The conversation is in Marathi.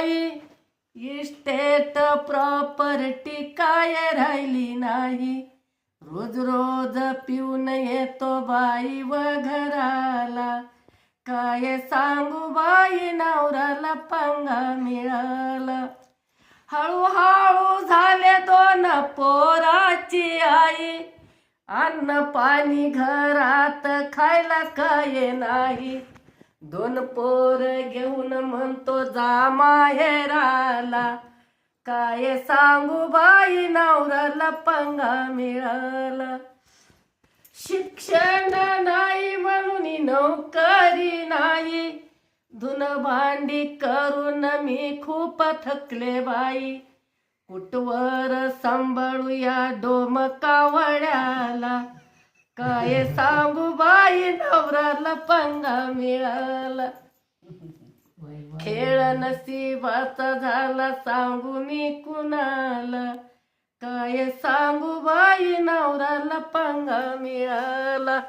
बाई, इस्टेट प्रॉपर्टी काय राहिली नाही. रोज रोज पिऊन येतो बाई व घराला, काय सांगू बाई नवऱ्याला पंगा मिळाला. हळूहळू झाले 2 पोराची आई, अन्न पाणी घरात खायला काय नाही. 2 पोर घेऊन म्हणतो जा माहेराला, काय सांगू बाई नवऱ्याला पंगा मिळाला. शिक्षण नाही म्हणून नोकरी नाही, धुन भांडी करून मी खूप थकले बाई. कुटवर सांभाळूया डोमकावळ्याला, काय सांगू बाई नवऱ्याला पंगा मिळाला. खेळ नशिबाचा झाला सांगू मी कुणाला, काय सांगू बाई नवऱ्याला पंगा मिळाला.